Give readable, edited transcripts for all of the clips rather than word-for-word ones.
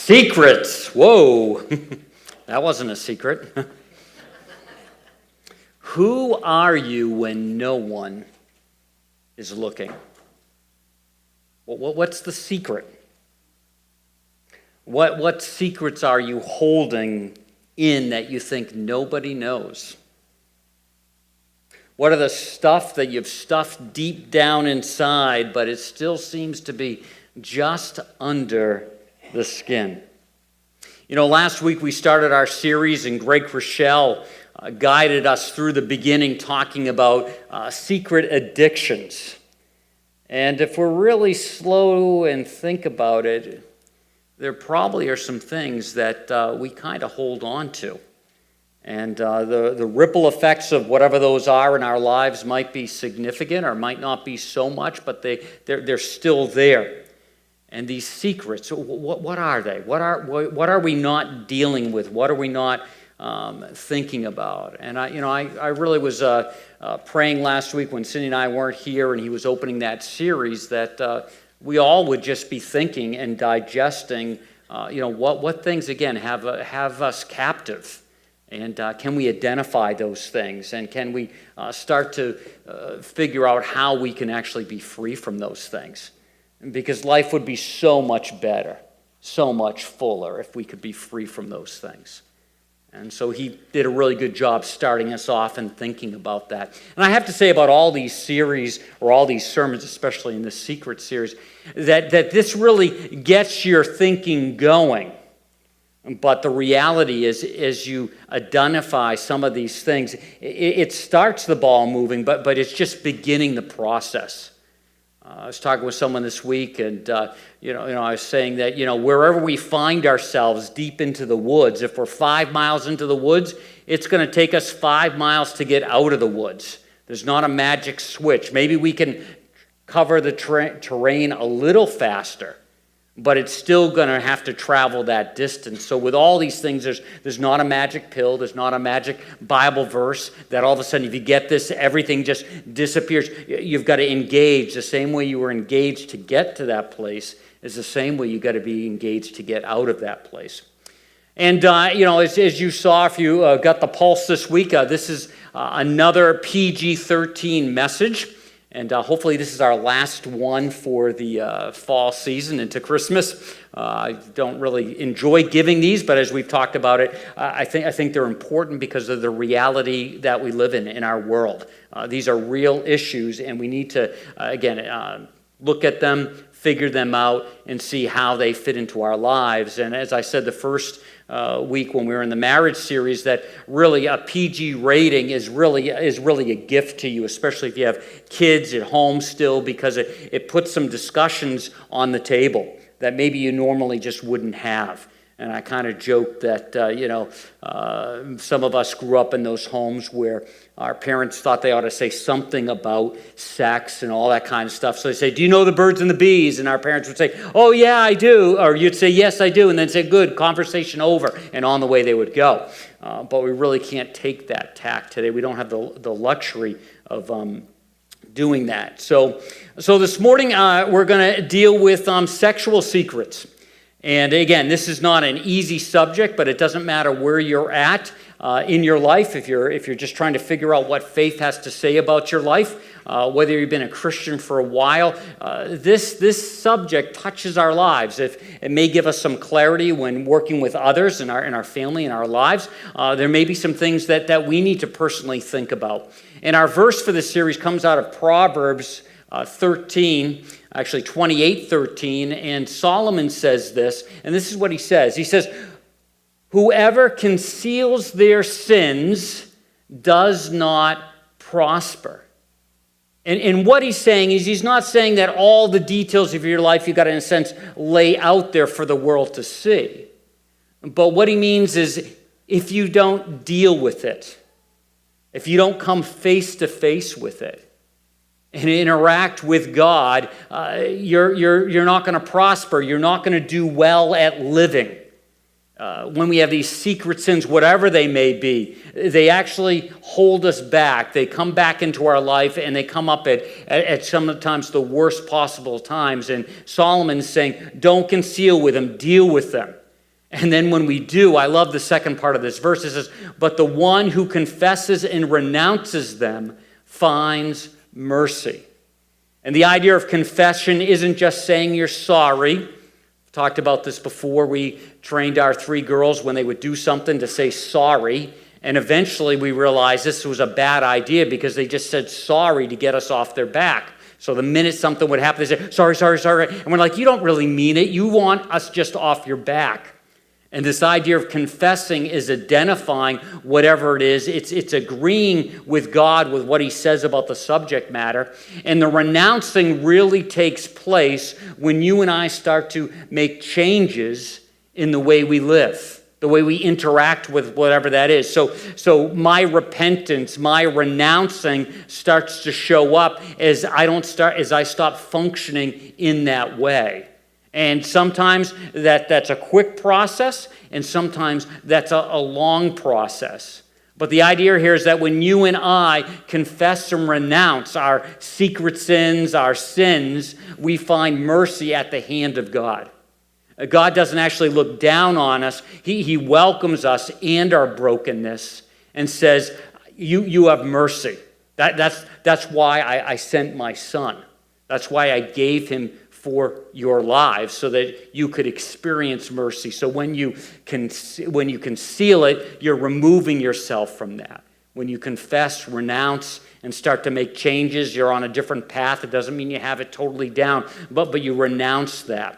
Secrets. Whoa. That wasn't a secret. Who are you when no one is looking? What's the secret? What secrets are you holding in that you think nobody knows? What are the stuff that you've stuffed deep down inside, but it still seems to be just under the skin? You know, last week we started our series, and Greg Rochelle guided us through the beginning talking about secret addictions. And if we're really slow and think about it, there probably are some things that we kind of hold on to. And the ripple effects of whatever those are in our lives might be significant or might not be so much, but they're still there. And these secrets, what are they? What are we not dealing with? What are we not thinking about? And I really was praying last week when Cindy and I weren't here, and he was opening that series, that we all would just be thinking and digesting, what things again have us captive. And can we identify those things? And can we start to figure out how we can actually be free from those things? Because life would be so much better, so much fuller if we could be free from those things. And so he did a really good job starting us off and thinking about that. And I have to say about all these series, or all these sermons, especially in the Secret series, that this really gets your thinking going. But the reality is, as you identify some of these things, it starts the ball moving, but it's just beginning the process. I was talking with someone this week, and I was saying that wherever we find ourselves deep into the woods, if we're 5 miles into the woods, it's going to take us 5 miles to get out of the woods. There's not a magic switch. Maybe we can cover the terrain a little faster, but it's still going to have to travel that distance. So with all these things, there's not a magic pill, there's not a magic Bible verse that all of a sudden if you get this, everything just disappears. You've got to engage. The same way you were engaged to get to that place is the same way you've got to be engaged to get out of that place. And, as you saw, if you got the pulse this week, this is another PG-13 message. And hopefully this is our last one for the fall season into Christmas. I don't really enjoy giving these, but as we've talked about it, I think they're important because of the reality that we live in our world. These are real issues, and we need to, look at them, figure them out, and see how they fit into our lives. And as I said the first week when we were in the marriage series, that really a PG rating is really a gift to you, especially if you have kids at home still, because it puts some discussions on the table that maybe you normally just wouldn't have. And I kind of joke that, some of us grew up in those homes where our parents thought they ought to say something about sex and all that kind of stuff. So they say, "Do you know the birds and the bees?" And our parents would say, "Oh, yeah, I do." Or you'd say, "Yes, I do." And then say, "Good, conversation over." And on the way they would go. But we really can't take that tack today. We don't have the luxury of doing that. So this morning we're going to deal with sexual secrets. And again, this is not an easy subject, but it doesn't matter where you're at in your life. If you're just trying to figure out what faith has to say about your life, whether you've been a Christian for a while, this subject touches our lives. If it may give us some clarity when working with others in our family, in our lives, there may be some things that we need to personally think about. And our verse for this series comes out of Proverbs 13. Actually 28:13, and Solomon says this, and this is what he says. He says, "Whoever conceals their sins does not prosper." And what he's saying is, he's not saying that all the details of your life you've got to, in a sense, lay out there for the world to see. But what he means is, if you don't deal with it, if you don't come face to face with it, and interact with God, you're not going to prosper. You're not going to do well at living. When we have these secret sins, whatever they may be, they actually hold us back. They come back into our life, and they come up at sometimes the worst possible times. And Solomon's saying, don't conceal with them, deal with them. And then when we do, I love the second part of this verse. It says, but the one who confesses and renounces them finds mercy. And the idea of confession isn't just saying you're sorry. We've talked about this before. We trained our 3 girls when they would do something to say sorry. And eventually we realized this was a bad idea because they just said sorry to get us off their back. So the minute something would happen, they say, sorry, sorry, sorry. And we're like, you don't really mean it. You want us just off your back. And this idea of confessing is identifying whatever it is. It's agreeing with God with what he says about the subject matter. And the renouncing really takes place when you and I start to make changes in the way we live, the way we interact with whatever that is. So my repentance, my renouncing starts to show up as I stop functioning in that way. And sometimes that's a quick process, and sometimes that's a long process. But the idea here is that when you and I confess and renounce our secret sins, our sins, we find mercy at the hand of God. God doesn't actually look down on us. He welcomes us and our brokenness and says, you have mercy. That's why I sent my son. That's why I gave him for your lives, so that you could experience mercy. So when you conceal it, you're removing yourself from that. When you confess, renounce, and start to make changes, you're on a different path. It doesn't mean you have it totally down, but you renounce that. I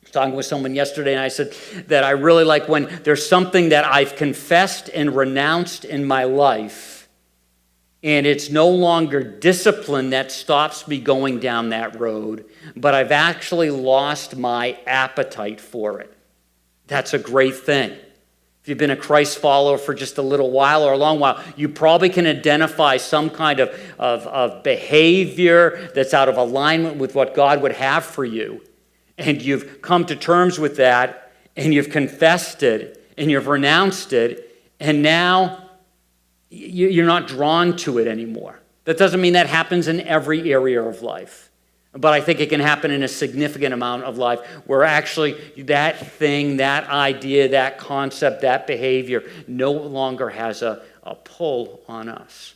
was talking with someone yesterday, and I said that I really like when there's something that I've confessed and renounced in my life, and it's no longer discipline that stops me going down that road, but I've actually lost my appetite for it. That's a great thing. If you've been a Christ follower for just a little while or a long while, you probably can identify some kind of behavior that's out of alignment with what God would have for you. And you've come to terms with that, and you've confessed it, and you've renounced it, and now you're not drawn to it anymore. That doesn't mean that happens in every area of life. But I think it can happen in a significant amount of life where actually that thing, that idea, that concept, that behavior no longer has a pull on us.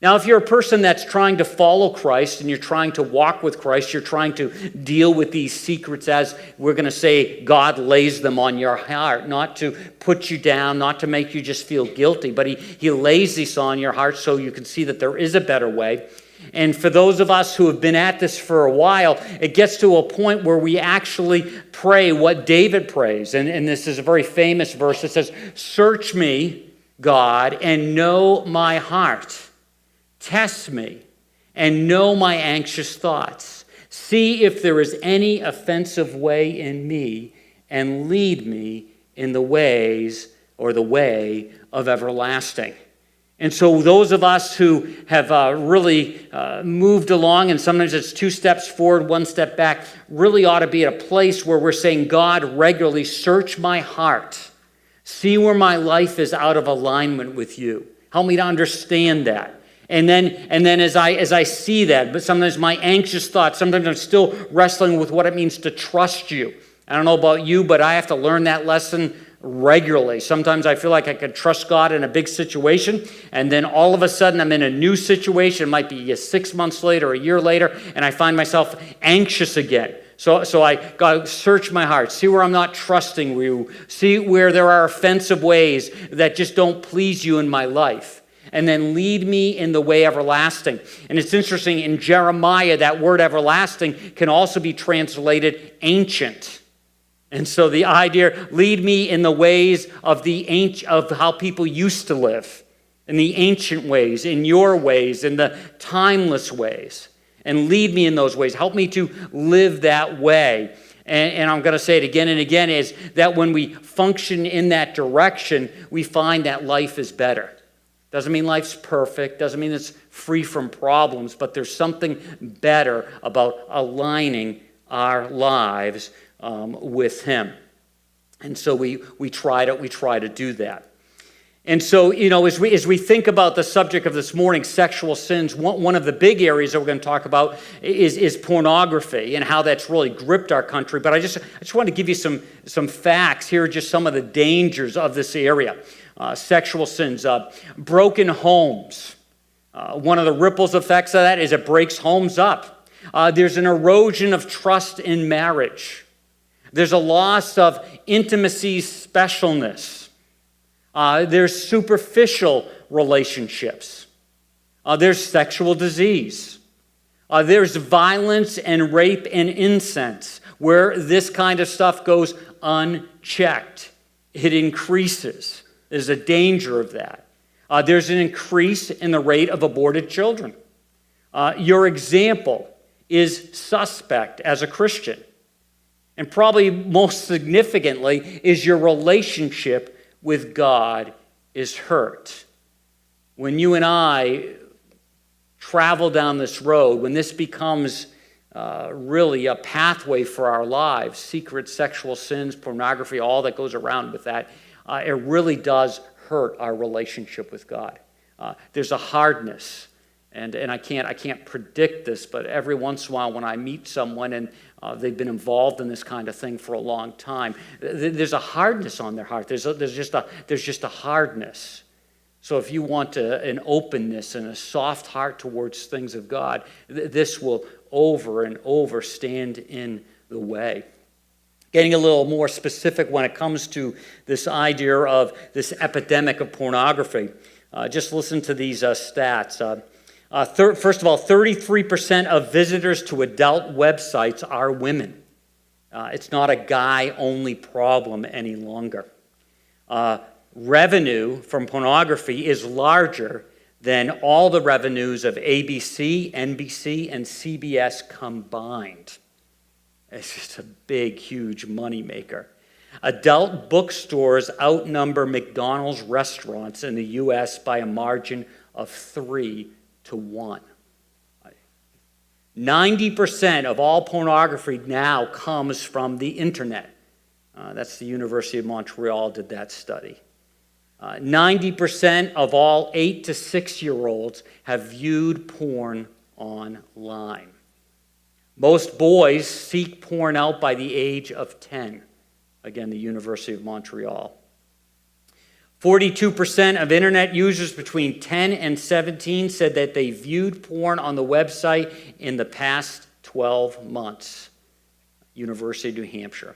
Now, if you're a person that's trying to follow Christ and you're trying to walk with Christ, you're trying to deal with these secrets as we're going to say God lays them on your heart, not to put you down, not to make you just feel guilty, but he lays these on your heart so you can see that there is a better way. And for those of us who have been at this for a while, it gets to a point where we actually pray what David prays. And this is a very famous verse. It says, "Search me, God, and know my heart. Test me and know my anxious thoughts. See if there is any offensive way in me, and lead me in the ways or the way of everlasting." And so those of us who have really moved along, and sometimes it's 2 steps forward, 1 step back, really ought to be at a place where we're saying, God, regularly search my heart. See where my life is out of alignment with you. Help me to understand that. And then as I see that, but sometimes my anxious thoughts, sometimes I'm still wrestling with what it means to trust you. I don't know about you, but I have to learn that lesson regularly. Sometimes I feel like I could trust God in a big situation, and then all of a sudden I'm in a new situation. It might be 6 months later, a year later, and I find myself anxious again. So I got to search my heart, see where I'm not trusting you, see where there are offensive ways that just don't please you in my life. And then lead me in the way everlasting. And it's interesting, in Jeremiah, that word everlasting can also be translated ancient. And so the idea, lead me in the ways of of how people used to live, in the ancient ways, in your ways, in the timeless ways. And lead me in those ways. Help me to live that way. And I'm going to say it again and again, is that when we function in that direction, we find that life is better. Doesn't mean life's perfect, doesn't mean it's free from problems, but there's something better about aligning our lives with Him. And so we try to do that. And so, as we think about the subject of this morning, sexual sins, one of the big areas that we're going to talk about is pornography and how that's really gripped our country. But I just want to give you some facts. Here are just some of the dangers of this area. Sexual sins, broken homes. One of the ripples effects of that is it breaks homes up. There's an erosion of trust in marriage. There's a loss of intimacy, specialness. There's superficial relationships. There's sexual disease. There's violence and rape and incest, where this kind of stuff goes unchecked. It increases. There's a danger of that. There's an increase in the rate of aborted children. Your example is suspect as a Christian. And probably most significantly is your relationship with God is hurt. When you and I travel down this road, when this becomes really a pathway for our lives, secret sexual sins, pornography, all that goes around with that, it really does hurt our relationship with God. There's a hardness, and I can't predict this, but every once in a while when I meet someone and they've been involved in this kind of thing for a long time, there's a hardness on their heart. There's just a hardness. So if you want an openness and a soft heart towards things of God, this will over and over stand in the way. Getting a little more specific when it comes to this idea of this epidemic of pornography, just listen to these stats. First of all, 33% of visitors to adult websites are women. It's not a guy-only problem any longer. Revenue from pornography is larger than all the revenues of ABC, NBC, and CBS combined. It's just a big, huge moneymaker. Adult bookstores outnumber McDonald's restaurants in the U.S. by a margin of 3-1. 90% of all pornography now comes from the internet. That's the University of Montreal did that study. 90% of all 8 to 6-year-olds have viewed porn online. Most boys seek porn out by the age of 10. Again, the University of Montreal. 42% of internet users between 10 and 17 said that they viewed porn on the website in the past 12 months. University of New Hampshire.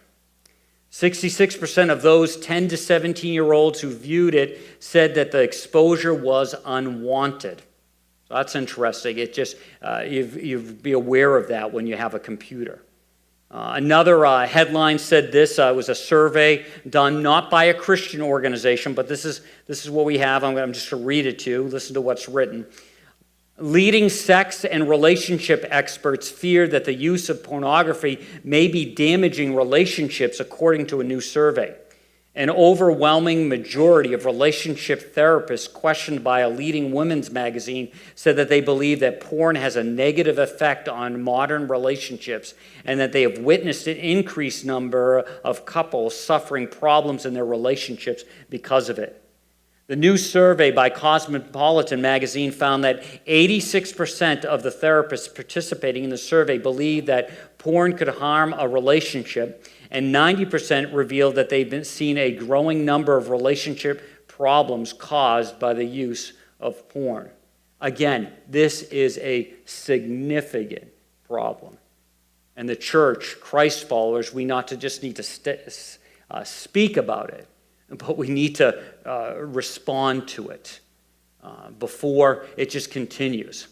66% of those 10 to 17-year-olds who viewed it said that the exposure was unwanted. So that's interesting. It just, you be aware of that when you have a computer. Another headline said this. It was a survey done not by a Christian organization, but this is what we have. I'm just going to read it to you. Listen to what's written. Leading sex and relationship experts fear that the use of pornography may be damaging relationships, according to a new survey. An overwhelming majority of relationship therapists questioned by a leading women's magazine said that they believe that porn has a negative effect on modern relationships and that they have witnessed an increased number of couples suffering problems in their relationships because of it. The new survey by Cosmopolitan magazine found that 86% of the therapists participating in the survey believe that porn could harm a relationship, and 90% revealed that they've seen a growing number of relationship problems caused by the use of porn. Again, this is a significant problem. And the church, Christ followers, we not just need to speak about it, but we need to respond to it before it just continues.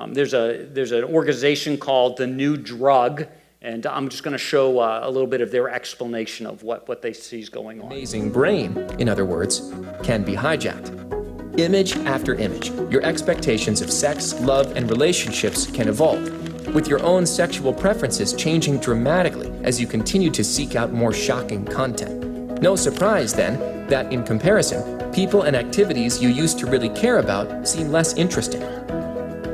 There's an organization called The New Drug, and I'm just going to show a little bit of their explanation of what they see is going on. Amazing brain, in other words, can be hijacked. Image after image, your expectations of sex, love, and relationships can evolve, with your own sexual preferences changing dramatically as you continue to seek out more shocking content. No surprise, then, that in comparison, people and activities you used to really care about seem less interesting.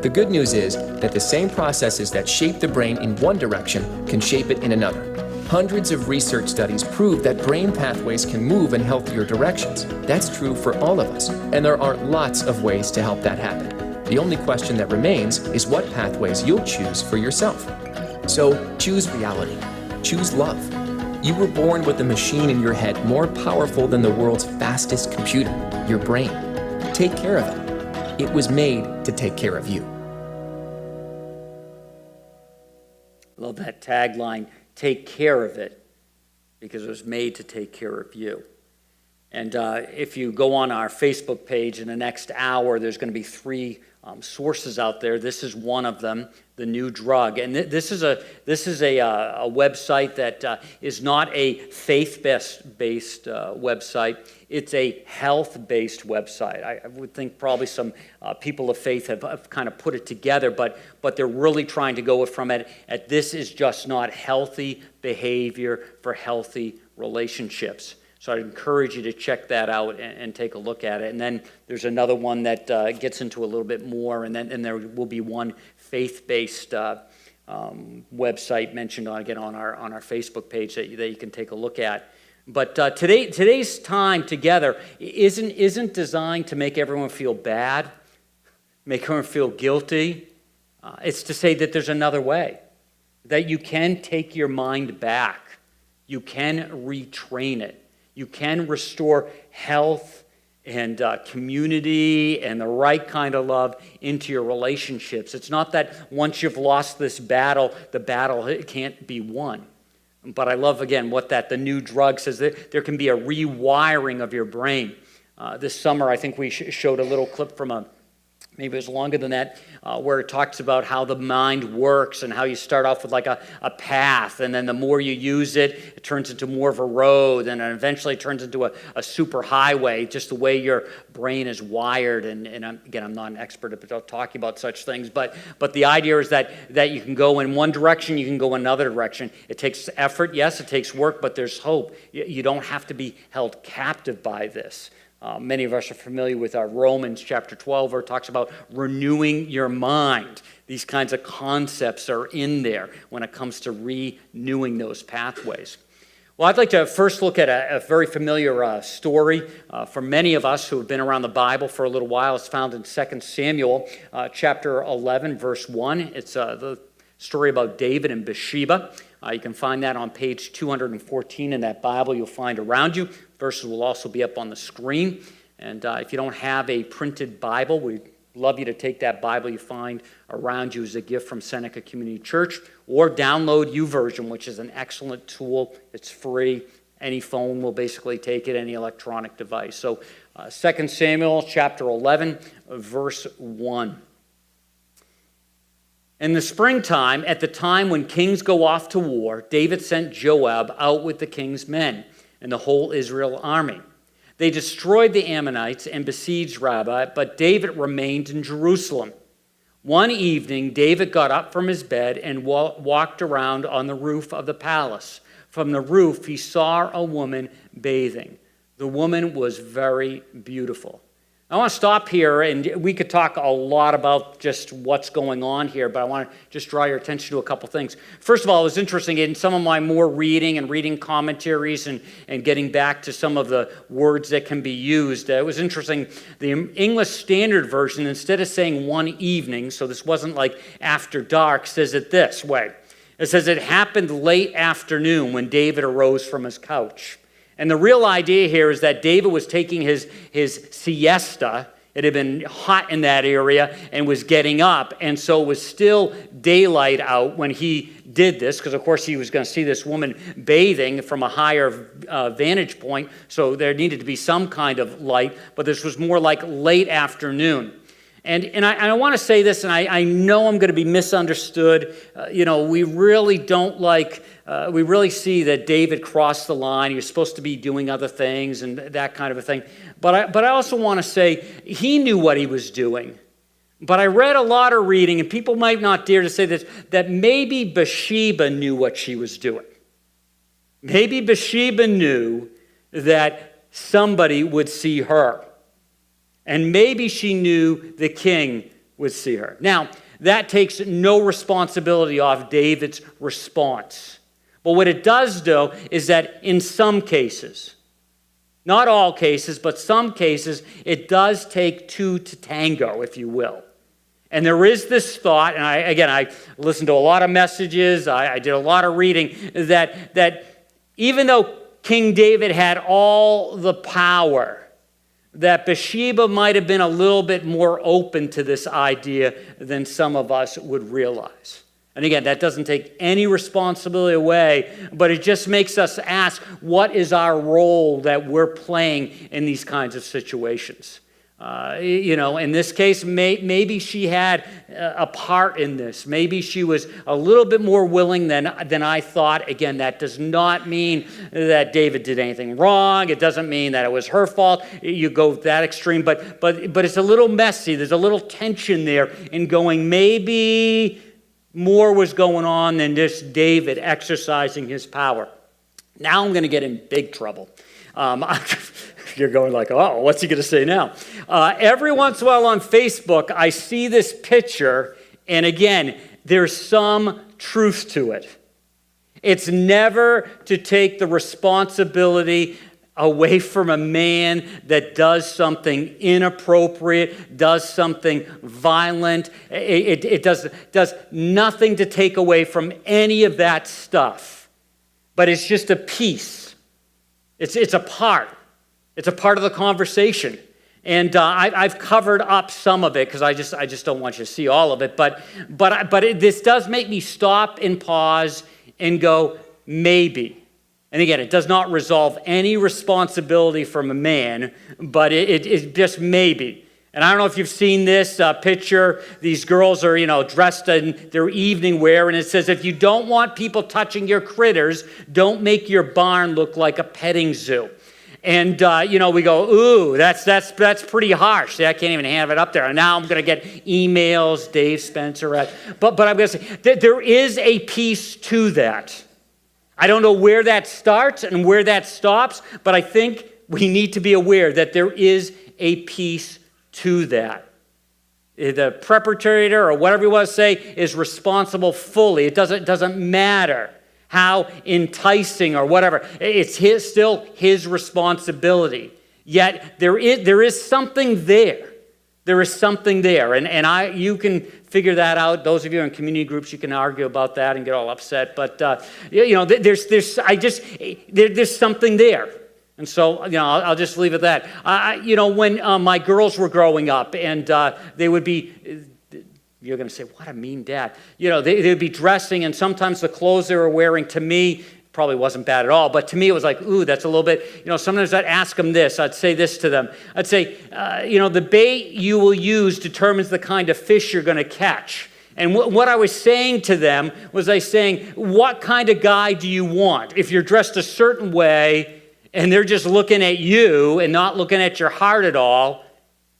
The good news is that the same processes that shape the brain in one direction can shape it in another. Hundreds of research studies prove that brain pathways can move in healthier directions. That's true for all of us, and there are lots of ways to help that happen. The only question that remains is what pathways you'll choose for yourself. So choose reality. Choose love. You were born with a machine in your head more powerful than the world's fastest computer, your brain. Take care of it. It was made to take care of you. Love that tagline, take care of it, because it was made to take care of you. And if you go on our Facebook page in the next hour, there's going to be 3 sources out there. This is one of them, the new drug. And this is a website that is not a faith-based website. It's a health-based website. I would think probably some people of faith have kind of put it together, but they're really trying to go from it at this is just not healthy behavior for healthy relationships. So I'd encourage you to check that out and take a look at it. And then there's another one that gets into a little bit more, and there will be one faith-based website mentioned on our Facebook page that you can take a look at. But today's time together isn't designed to make everyone feel bad, make everyone feel guilty. It's to say that there's another way, that you can take your mind back, you can retrain it. You can restore health and community and the right kind of love into your relationships. It's not that once you've lost this battle, the battle can't be won. But I love, again, what the new drug says, that there can be a rewiring of your brain. This summer, I think we showed a little clip from maybe it was longer than that, where it talks about how the mind works and how you start off with like a path, and then the more you use it, it turns into more of a road, and then eventually it turns into a super highway, just the way your brain is wired. And I'm not an expert at talking about such things, but the idea is that you can go in one direction, you can go another direction. It takes effort, yes, it takes work, but there's hope. You don't have to be held captive by this. Many of us are familiar with our Romans chapter 12, where it talks about renewing your mind. These kinds of concepts are in there when it comes to renewing those pathways. Well, I'd like to first look at a very familiar story for many of us who have been around the Bible for a little while. It's found in 2 Samuel chapter 11, verse 1. It's the story about David and Bathsheba. You can find that on page 214 in that Bible you'll find around you. Verses will also be up on the screen. And if you don't have a printed Bible, we'd love you to take that Bible you find around you as a gift from Seneca Community Church, or download YouVersion, which is an excellent tool. It's free. Any phone will basically take it, any electronic device. So 2 Samuel chapter 11, verse 1. In the springtime, at the time when kings go off to war, David sent Joab out with the king's men and the whole Israel army. They destroyed the Ammonites and besieged Rabbah, but David remained in Jerusalem. One evening, David got up from his bed and walked around on the roof of the palace. From the roof, he saw a woman bathing. The woman was very beautiful. I want to stop here, and we could talk a lot about just what's going on here, but I want to just draw your attention to a couple things. First of all, it was interesting in some of my more reading commentaries and getting back to some of the words that can be used. It was interesting, the English Standard Version, instead of saying one evening, so this wasn't like after dark, says it this way. It says it happened late afternoon when David arose from his couch. And the real idea here is that David was taking his siesta. It had been hot in that area and was getting up. And so it was still daylight out when he did this, because of course he was going to see this woman bathing from a higher vantage point. So there needed to be some kind of light. But this was more like late afternoon. And I want to say this, and I know I'm going to be misunderstood. We really don't like, we really see that David crossed the line. He was supposed to be doing other things and that kind of a thing. But I also want to say he knew what he was doing. But I read a lot of reading, and people might not dare to say this, that maybe Bathsheba knew what she was doing. Maybe Bathsheba knew that somebody would see her. And maybe she knew the king would see her. Now, that takes no responsibility off David's response. But what it does do is that in some cases, not all cases, but some cases, it does take two to tango, if you will. And there is this thought, and I listened to a lot of messages, I did a lot of reading, that even though King David had all the power, that Bathsheba might have been a little bit more open to this idea than some of us would realize. And again, that doesn't take any responsibility away, but it just makes us ask, what is our role that we're playing in these kinds of situations? In this case, maybe she had a part in this. Maybe she was a little bit more willing than I thought. Again, that does not mean that David did anything wrong. It doesn't mean that it was her fault. You go that extreme, but it's a little messy. There's a little tension there in going, maybe more was going on than just David exercising his power. Now I'm going to get in big trouble. You're going like, oh, what's he going to say now? Every once in a while on Facebook, I see this picture, and again, there's some truth to it. It's never to take the responsibility away from a man that does something inappropriate, does something violent. It does nothing to take away from any of that stuff. But it's just a piece. It's a part. It's a part of the conversation. And I've covered up some of it because I just don't want you to see all of it. But this does make me stop and pause and go, maybe. And again, it does not resolve any responsibility from a man, but it just maybe. And I don't know if you've seen this picture. These girls are, dressed in their evening wear, and it says, if you don't want people touching your critters, don't make your barn look like a petting zoo. And, we go, ooh, that's pretty harsh. See, I can't even have it up there. And now I'm going to get emails, Dave Spencer. But I'm going to say, there is a piece to that. I don't know where that starts and where that stops, but I think we need to be aware that there is a piece to that. The perpetrator, or whatever you want to say, is responsible fully. It doesn't matter how enticing or whatever. It's still his responsibility. Yet there is something there. There is something there. And you can figure that out. Those of you in community groups, you can argue about that and get all upset. But, there's something there. And so, I'll just leave it at that. When my girls were growing up and they would be... You're going to say, what a mean dad. They'd be dressing, and sometimes the clothes they were wearing, to me, probably wasn't bad at all, but to me it was like, ooh, that's a little bit, sometimes I'd ask them this. I'd say this to them. I'd say, the bait you will use determines the kind of fish you're going to catch. And what I was saying to them was what kind of guy do you want? If you're dressed a certain way, and they're just looking at you and not looking at your heart at all,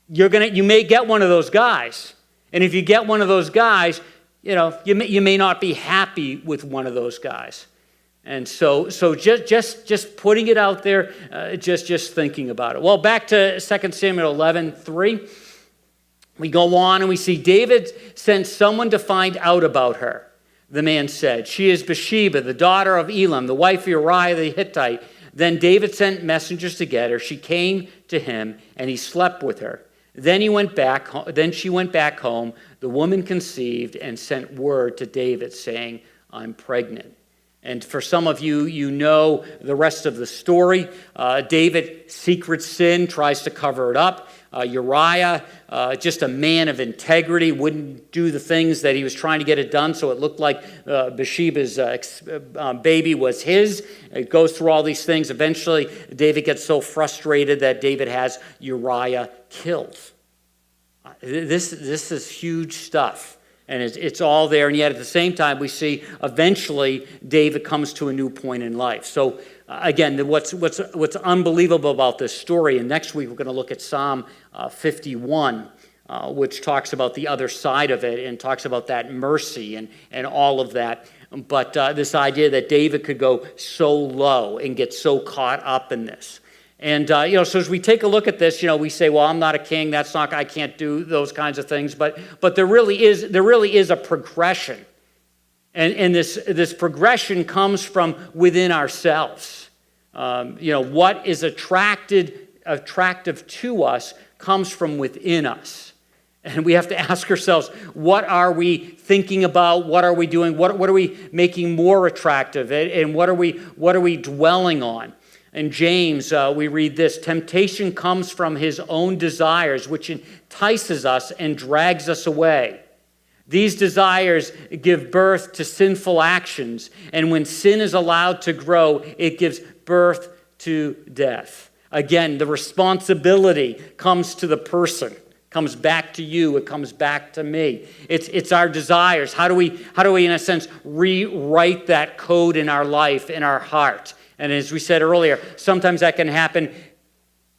you may get one of those guys. And if you get one of those guys, you may not be happy with one of those guys. And so just putting it out there, just thinking about it. Well, back to 2 Samuel 11:3. We go on and we see David sent someone to find out about her. The man said, she is Bathsheba, the daughter of Elam, the wife of Uriah the Hittite. Then David sent messengers to get her. She came to him, and he slept with her. Then she went back home. The woman conceived and sent word to David saying, I'm pregnant. And for some of you, you know the rest of the story. David, secret sin, tries to cover it up. Uriah, just a man of integrity, wouldn't do the things that he was trying to get it done, so it looked like Bathsheba's baby was his. It goes through all these things. Eventually, David gets so frustrated that David has Uriah killed. This is huge stuff. And it's all there, and yet at the same time, we see eventually David comes to a new point in life. So again, what's unbelievable about this story, and next week we're going to look at Psalm 51, which talks about the other side of it and talks about that mercy and all of that. But this idea that David could go so low and get so caught up in this. And, so as we take a look at this, we say, well, I'm not a king. I can't do those kinds of things. But there really is a progression. And this progression comes from within ourselves. What is attractive to us comes from within us. And we have to ask ourselves, what are we thinking about? What are we doing? What are we making more attractive? And what are we dwelling on? In James, we read this: temptation comes from his own desires, which entices us and drags us away. These desires give birth to sinful actions, and when sin is allowed to grow, it gives birth to death. Again, the responsibility comes to the person, comes back to you, it comes back to me. It's our desires. How do we, in a sense, rewrite that code in our life, in our heart? And as we said earlier, sometimes that can happen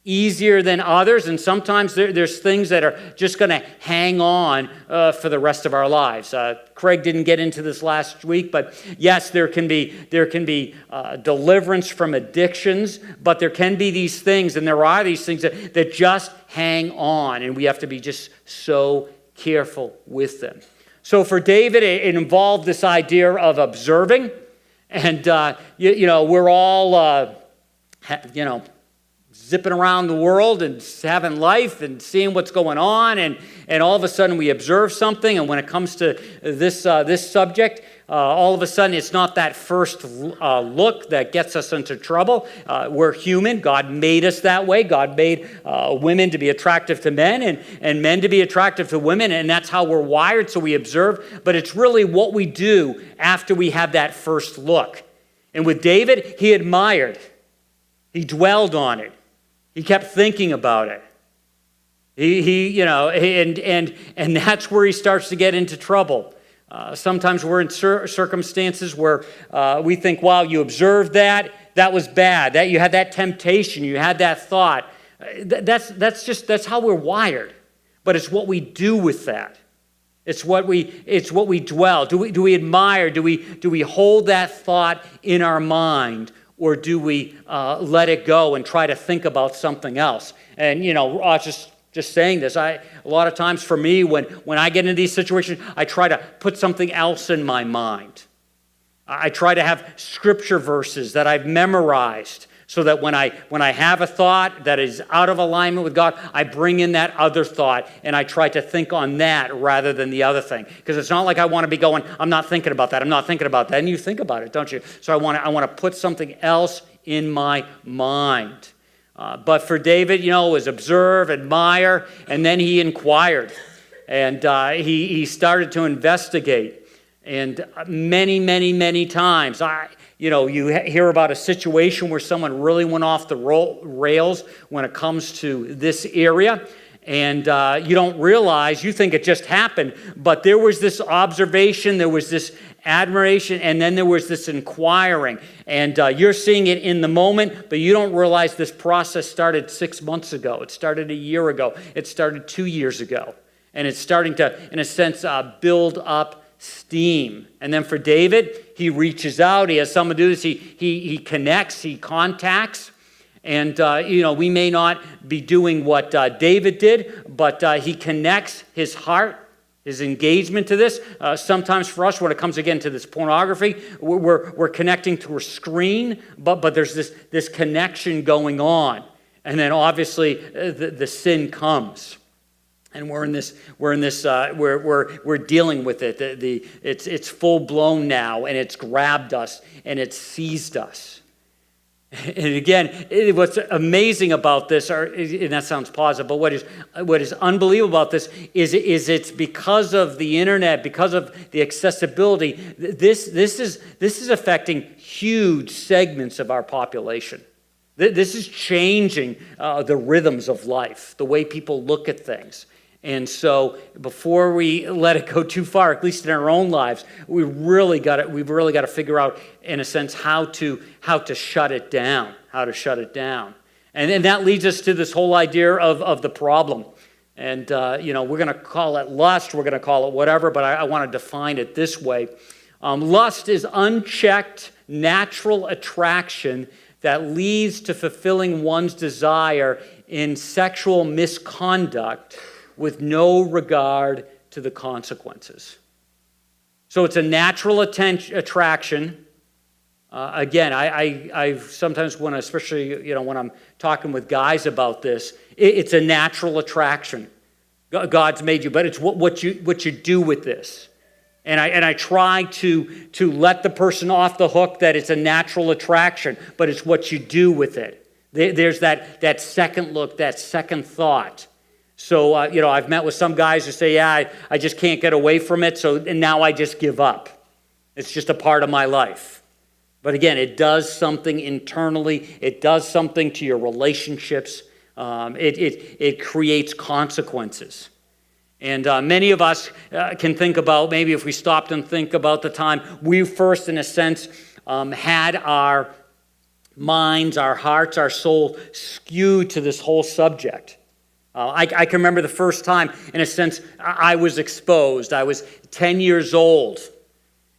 easier than others, and sometimes there's things that are just going to hang on for the rest of our lives. Craig didn't get into this last week, but yes, there can be deliverance from addictions, but there can be these things, and there are these things that just hang on, and we have to be just so careful with them. So for David, it involved this idea of observing, and we're all zipping around the world and having life and seeing what's going on, and all of a sudden we observe something, and when it comes to this subject, all of a sudden it's not that first look that gets us into trouble. We're human. God made us that way. God made women to be attractive to men and men to be attractive to women, and that's how we're wired, so we observe. But it's really what we do after we have that first look. And with David, he admired. He dwelled on it. He kept thinking about it. And that's where he starts to get into trouble. Sometimes we're in circumstances where we think, wow, you observed that was bad. That you had that temptation, you had that thought. That's how we're wired. But it's what we do with that. It's what we dwell. Do we admire? Do we hold that thought in our mind? Or do we let it go and try to think about something else? And, just saying this, a lot of times for me, when I get into these situations, I try to put something else in my mind. I try to have scripture verses that I've memorized so that when I have a thought that is out of alignment with God, I bring in that other thought and I try to think on that rather than the other thing. Because it's not like I want to be going, I'm not thinking about that, I'm not thinking about that. And you think about it, don't you? So I want to put something else in my mind. But for David, it was observe, admire, and then he inquired. And he started to investigate. And many, many, many times, you hear about a situation where someone really went off the rails when it comes to this area, and you don't realize, you think it just happened, but there was this observation, there was this admiration, and then there was this inquiring, and you're seeing it in the moment, but you don't realize this process started 6 months ago, it started a year ago, it started 2 years ago, and it's starting to, in a sense, build up steam. And then for David, he reaches out, he has someone do this, he connects, he contacts, and we may not be doing what David did, but he connects his heart, his engagement to this. Sometimes for us, when it comes again to this pornography, we're connecting to a screen, but there's this connection going on, and then obviously the sin comes. And we're dealing with it. It's full blown now, and it's grabbed us, and it's seized us. And again, what's amazing about this, and that sounds positive, but what is unbelievable about this is it's because of the internet, because of the accessibility. This is affecting huge segments of our population. This is changing the rhythms of life, the way people look at things. And so before we let it go too far, at least in our own lives, we've really got to figure out, in a sense, how to shut it down, And that leads us to this whole idea of the problem. And, we're going to call it lust, we're going to call it whatever, but I want to define it this way. Lust is unchecked natural attraction that leads to fulfilling one's desire in sexual misconduct with no regard to the consequences. So it's a natural attraction. Again, I sometimes when, especially when I'm talking with guys about this, it's a natural attraction. God's made you, but it's what you do with this. And I try to let the person off the hook that it's a natural attraction, but it's what you do with it. There's that second look, that second thought. So, I've met with some guys who say, I just can't get away from it, and now I just give up. It's just a part of my life. But again, it does something internally. It does something to your relationships. It creates consequences. And many of us can think about, maybe if we stopped and think about the time we first, in a sense, had our minds, our hearts, our soul skewed to this whole subject. I can remember the first time, in a sense, I was exposed. I was 10 years old.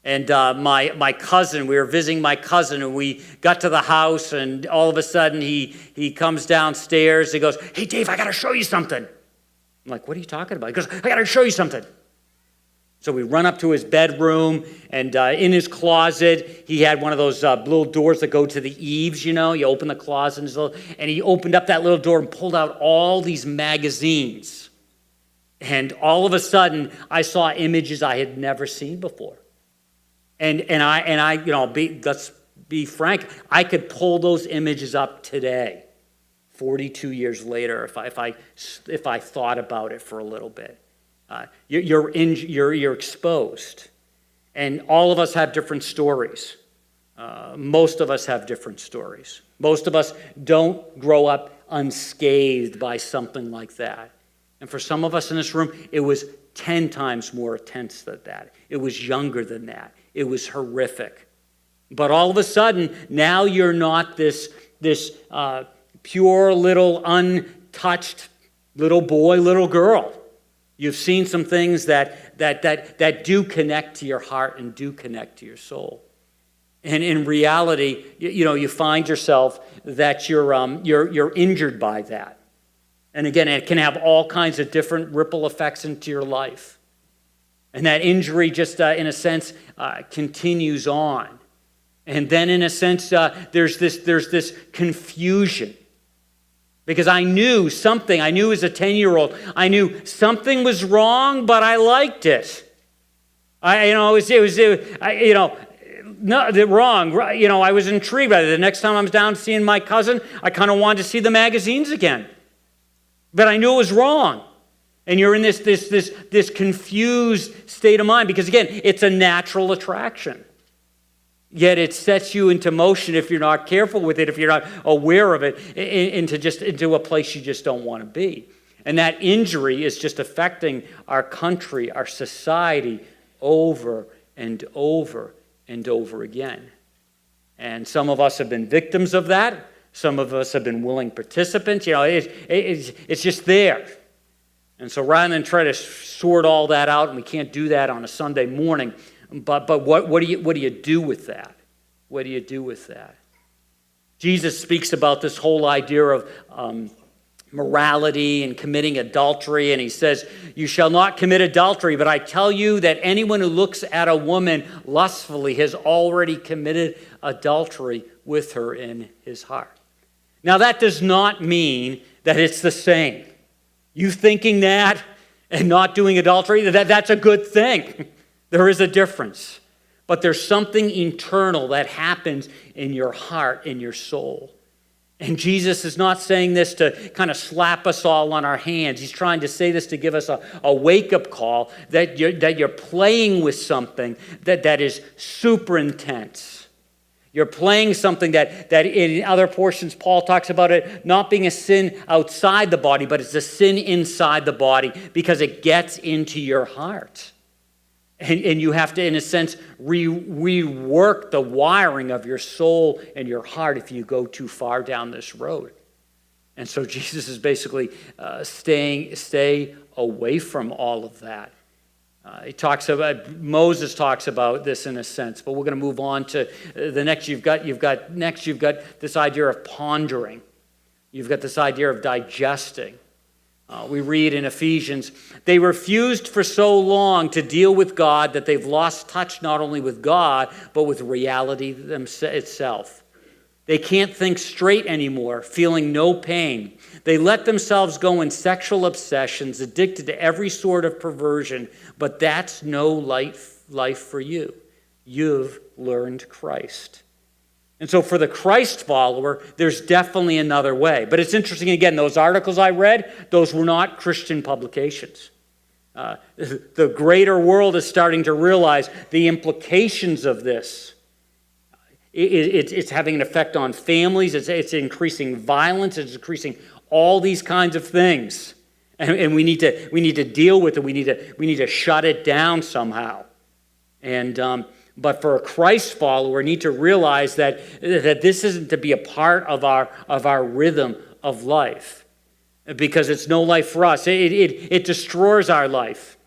And my cousin, we were visiting my cousin, and we got to the house, and all of a sudden he comes downstairs. He goes, "Hey, Dave, I got to show you something." I'm like, "What are you talking about?" He goes, "I got to show you something." So we run up to his bedroom, and in his closet, he had one of those little doors that go to the eaves, you open the closet, and he opened up that little door and pulled out all these magazines. And all of a sudden, I saw images I had never seen before. And I let's be frank, I could pull those images up today, 42 years later, if I thought about it for a little bit. You're exposed, and all of us have different stories. Most of us have different stories. Most of us don't grow up unscathed by something like that. And for some of us in this room, it was 10 times more intense than that. It was younger than that. It was horrific. But all of a sudden, now you're not this pure little untouched little boy, little girl. You've seen some things that do connect to your heart and do connect to your soul. And in reality, you find yourself that you're injured by that. And again, it can have all kinds of different ripple effects into your life. And that injury just, in a sense, continues on. And then, in a sense, there's this confusion. Because I knew something. I knew as a 10-year-old, I knew something was wrong, but I liked it. Wrong. I was intrigued by it. The next time I was down seeing my cousin, I kind of wanted to see the magazines again. But I knew it was wrong. And you're in this confused state of mind because, again, it's a natural attraction. Yet it sets you into motion if you're not careful with it, if you're not aware of it, into a place you just don't want to be. And that injury is just affecting our country, our society, over and over and over again. And some of us have been victims of that. Some of us have been willing participants. It's just there. And so rather than try to sort all that out, and we can't do that on a Sunday morning, but what do you do with that? What do you do with that? Jesus speaks about this whole idea of morality and committing adultery, and he says, "You shall not commit adultery, but I tell you that anyone who looks at a woman lustfully has already committed adultery with her in his heart." Now that does not mean that it's the same. You thinking that and not doing adultery, that's a good thing. There is a difference. But there's something internal that happens in your heart, in your soul. And Jesus is not saying this to kind of slap us all on our hands. He's trying to say this to give us a wake-up call that you're playing with something that is super intense. You're playing something that in other portions, Paul talks about it not being a sin outside the body, but it's a sin inside the body because it gets into your heart. And you have to, in a sense, rework the wiring of your soul and your heart if you go too far down this road. And so Jesus is basically stay away from all of that. Moses talks about this in a sense, but we're going to move on to the next. You've got this idea of pondering. You've got this idea of digesting. We read in Ephesians, they refused for so long to deal with God that they've lost touch not only with God, but with reality itself. They can't think straight anymore, feeling no pain. They let themselves go in sexual obsessions, addicted to every sort of perversion, but that's no life for you. You've learned Christ. And so for the Christ follower, there's definitely another way. But it's interesting, again, those articles I read, those were not Christian publications. The greater world is starting to realize the implications of this. It's having an effect on families. It's increasing violence. It's increasing all these kinds of things. And we need to deal with it. We need to shut it down somehow. But for a Christ follower, need to realize that this isn't to be a part of our rhythm of life, because it's no life for us. It destroys our life.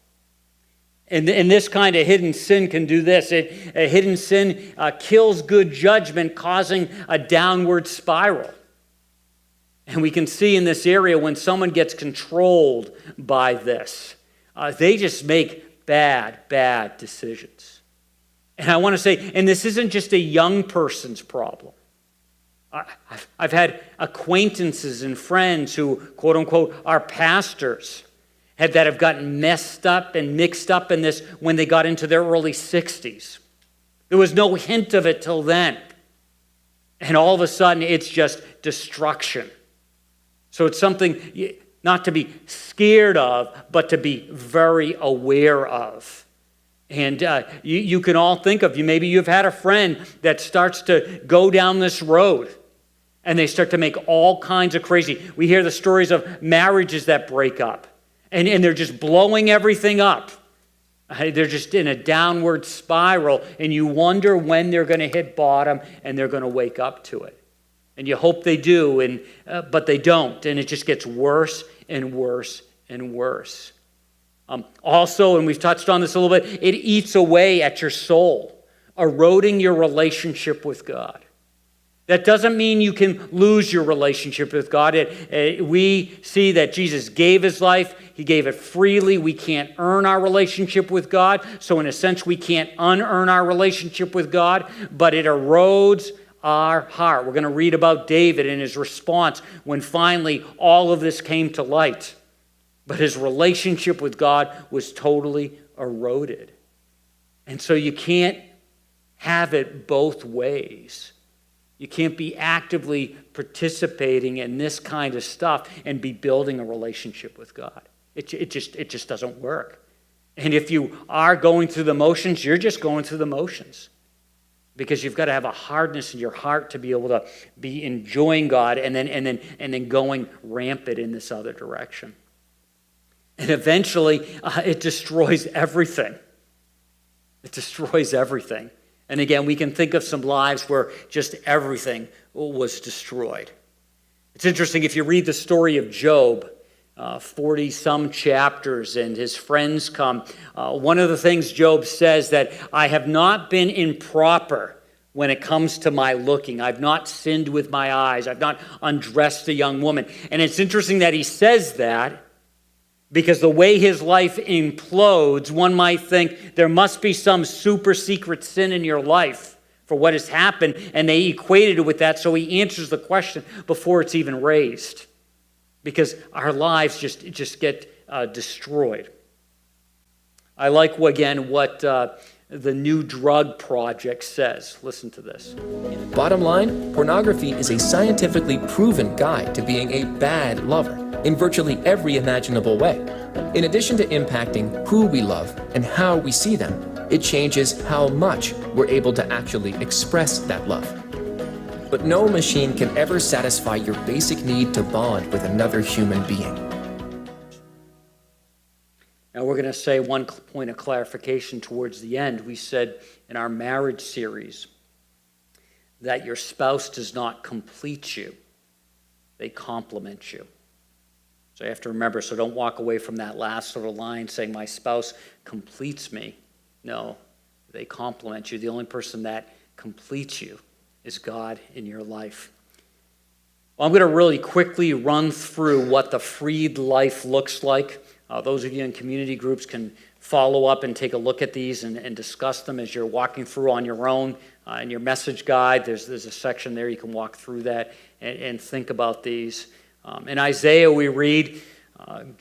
And this kind of hidden sin can do this. A hidden sin kills good judgment, causing a downward spiral. And we can see in this area when someone gets controlled by this, they just make bad decisions. And I want to say, and this isn't just a young person's problem. I've had acquaintances and friends who, quote unquote, are pastors that have gotten messed up and mixed up in this when they got into their early 60s. There was no hint of it till then. And all of a sudden, it's just destruction. So it's something not to be scared of, but to be very aware of. And you can all think of, maybe you've had a friend that starts to go down this road and they start to make all kinds of crazy. We hear the stories of marriages that break up and they're just blowing everything up. They're just in a downward spiral and you wonder when they're going to hit bottom and they're going to wake up to it. And you hope they do, but they don't. And it just gets worse and worse and worse. Also, and we've touched on this a little bit, it eats away at your soul, eroding your relationship with God. That doesn't mean you can lose your relationship with God. We see that Jesus gave his life. He gave it freely. We can't earn our relationship with God. So in a sense, we can't unearn our relationship with God, but it erodes our heart. We're going to read about David and his response when finally all of this came to light. But his relationship with God was totally eroded. And so you can't have it both ways. You can't be actively participating in this kind of stuff and be building a relationship with God. It just doesn't work. And if you are going through the motions, you're just going through the motions. Because you've got to have a hardness in your heart to be able to be enjoying God and then going rampant in this other direction. And eventually, it destroys everything. It destroys everything. And again, we can think of some lives where just everything was destroyed. It's interesting, if you read the story of Job, 40-some chapters, and his friends come. One of the things Job says that I have not been improper when it comes to my looking. I've not sinned with my eyes. I've not undressed a young woman. And it's interesting that he says that, because the way his life implodes, one might think there must be some super secret sin in your life for what has happened, and they equated it with that, so he answers the question before it's even raised, because our lives just get destroyed. I like, again, what the New Drug Project says. Listen to this. Bottom line, pornography is a scientifically proven guide to being a bad lover in virtually every imaginable way. In addition to impacting who we love and how we see them, it changes how much we're able to actually express that love. But no machine can ever satisfy your basic need to bond with another human being. Now we're going to say one point of clarification towards the end. We said in our marriage series that your spouse does not complete you. They complement you. So you have to remember, so don't walk away from that last sort of line saying my spouse completes me. No, they complement you. The only person that completes you is God in your life. Well, I'm going to really quickly run through what the freed life looks like. Those of you in community groups can follow up and take a look at these and discuss them as you're walking through on your own. In your message guide, there's a section there you can walk through that and think about these. In Isaiah, we read,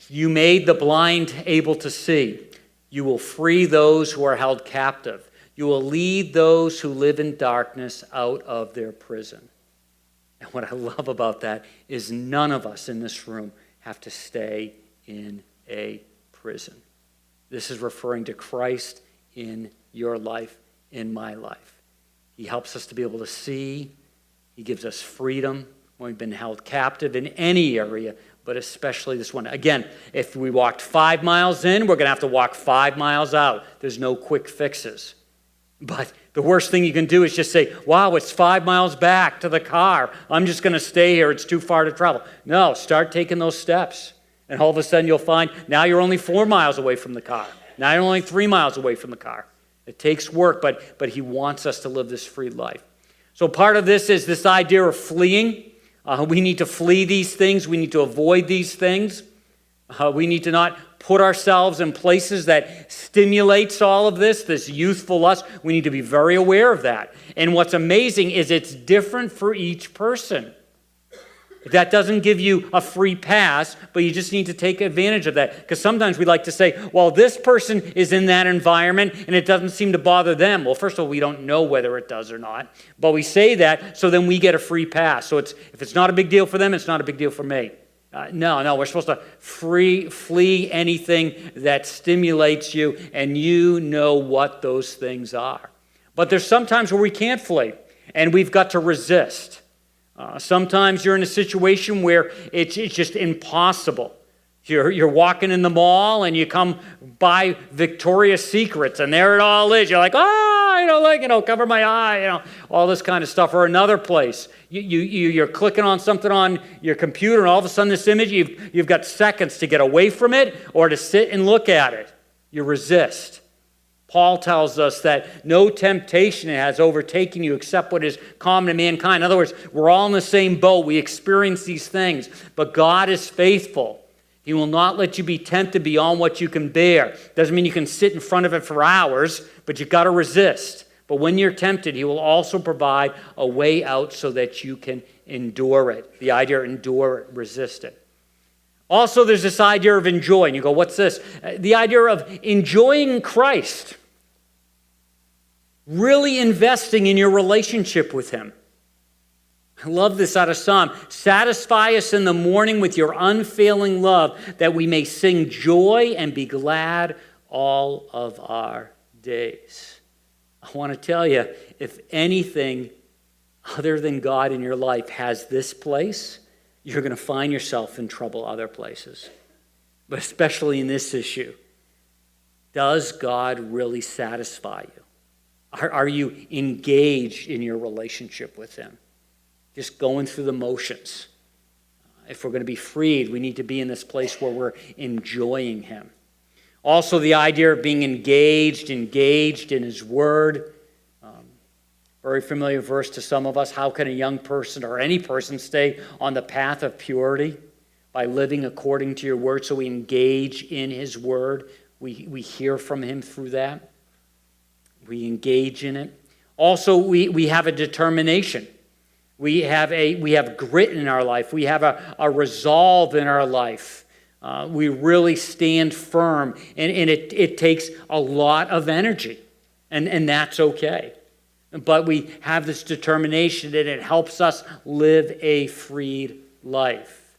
you made the blind able to see. You will free those who are held captive. You will lead those who live in darkness out of their prison. And what I love about that is none of us in this room have to stay in a prison. This is referring to Christ in your life, in my life. He helps us to be able to see. He gives us freedom when we've been held captive in any area, but especially this one. Again, if we walked 5 miles in, we're going to have to walk 5 miles out. There's no quick fixes. But the worst thing you can do is just say, wow, it's 5 miles back to the car. I'm just going to stay here. It's too far to travel. No, start taking those steps. And all of a sudden you'll find now you're only 4 miles away from the car. Now you're only 3 miles away from the car. It takes work, but he wants us to live this free life. So part of this is this idea of fleeing. We need to flee these things. We need to avoid these things. We need to not put ourselves in places that stimulates all of this youthful lust. We need to be very aware of that. And what's amazing is it's different for each person. That doesn't give you a free pass, but you just need to take advantage of that. Because sometimes we like to say, well, this person is in that environment and it doesn't seem to bother them. Well, first of all, we don't know whether it does or not. But we say that so then we get a free pass. So if it's not a big deal for them, it's not a big deal for me. No, we're supposed to flee anything that stimulates you, and you know what those things are. But there's sometimes where we can't flee, and we've got to resist. Sometimes you're in a situation where it's just impossible. You're walking in the mall and you come by Victoria's Secrets and there it all is. You're like, cover my eye, all this kind of stuff. Or another place, you're clicking on something on your computer and all of a sudden this image, you've got seconds to get away from it or to sit and look at it. You resist. Paul tells us that no temptation has overtaken you except what is common to mankind. In other words, we're all in the same boat. We experience these things, but God is faithful. He will not let you be tempted beyond what you can bear. Doesn't mean you can sit in front of it for hours, but you've got to resist. But when you're tempted, he will also provide a way out so that you can endure it. The idea of endure it, resist it. Also, there's this idea of enjoying. You go, what's this? The idea of enjoying Christ. Really investing in your relationship with him. I love this out of Psalm. Satisfy us in the morning with your unfailing love, that we may sing joy and be glad all of our days. I want to tell you, if anything other than God in your life has this place, you're going to find yourself in trouble other places. But especially in this issue, does God really satisfy you? Are you engaged in your relationship with him? Just going through the motions. If we're going to be freed, we need to be in this place where we're enjoying him. Also, the idea of being engaged in his word. Very familiar verse to some of us. How can a young person or any person stay on the path of purity? By living according to your word. So we engage in his word. We hear from him through that. We engage in it. Also, we have a determination. We have grit in our life. We have a resolve in our life. We really stand firm. And it takes a lot of energy. And that's okay. But we have this determination and it helps us live a freed life.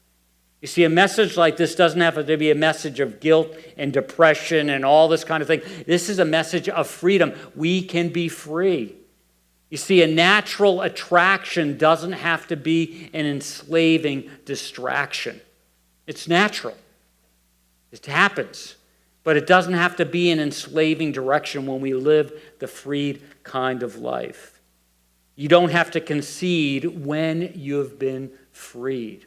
You see, a message like this doesn't have to be a message of guilt and depression and all this kind of thing. This is a message of freedom. We can be free. You see, a natural attraction doesn't have to be an enslaving distraction. It's natural. It happens. But it doesn't have to be an enslaving direction when we live the freed kind of life. You don't have to concede when you've been freed.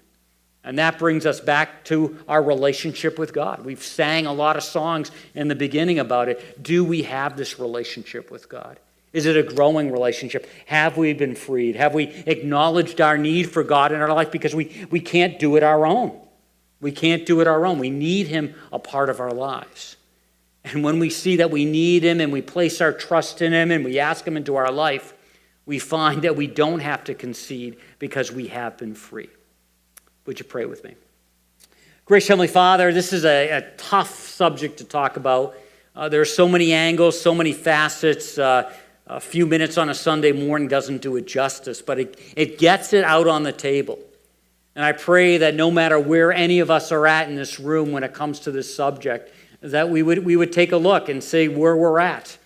And that brings us back to our relationship with God. We've sang a lot of songs in the beginning about it. Do we have this relationship with God? Is it a growing relationship? Have we been freed? Have we acknowledged our need for God in our life? Because we can't do it our own. We can't do it our own. We need him a part of our lives. And when we see that we need him and we place our trust in him and we ask him into our life, we find that we don't have to concede because we have been free. Would you pray with me? Gracious Heavenly Father, this is a tough subject to talk about. There are so many angles, so many facets. A few minutes on a Sunday morning doesn't do it justice, but it gets it out on the table. And I pray that no matter where any of us are at in this room when it comes to this subject, that we would take a look and see where we're at.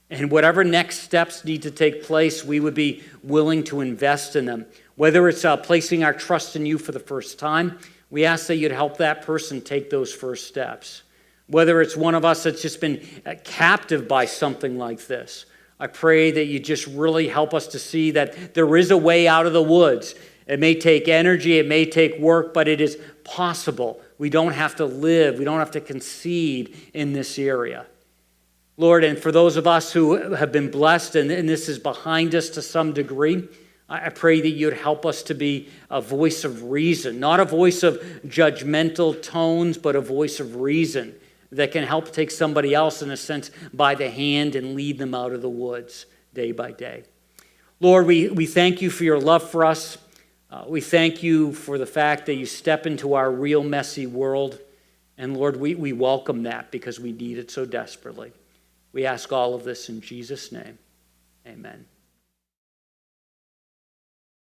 And whatever next steps need to take place, we would be willing to invest in them. Whether it's placing our trust in you for the first time, we ask that you'd help that person take those first steps. Whether it's one of us that's just been captive by something like this, I pray that you just really help us to see that there is a way out of the woods. It may take energy, it may take work, but it is possible. We don't have to live, we don't have to concede in this area. Lord, and for those of us who have been blessed and this is behind us to some degree, I pray that you'd help us to be a voice of reason, not a voice of judgmental tones, but a voice of reason that can help take somebody else, in a sense, by the hand and lead them out of the woods day by day. Lord, we thank you for your love for us. We thank you for the fact that you step into our real messy world. And Lord, we welcome that because we need it so desperately. We ask all of this in Jesus' name. Amen.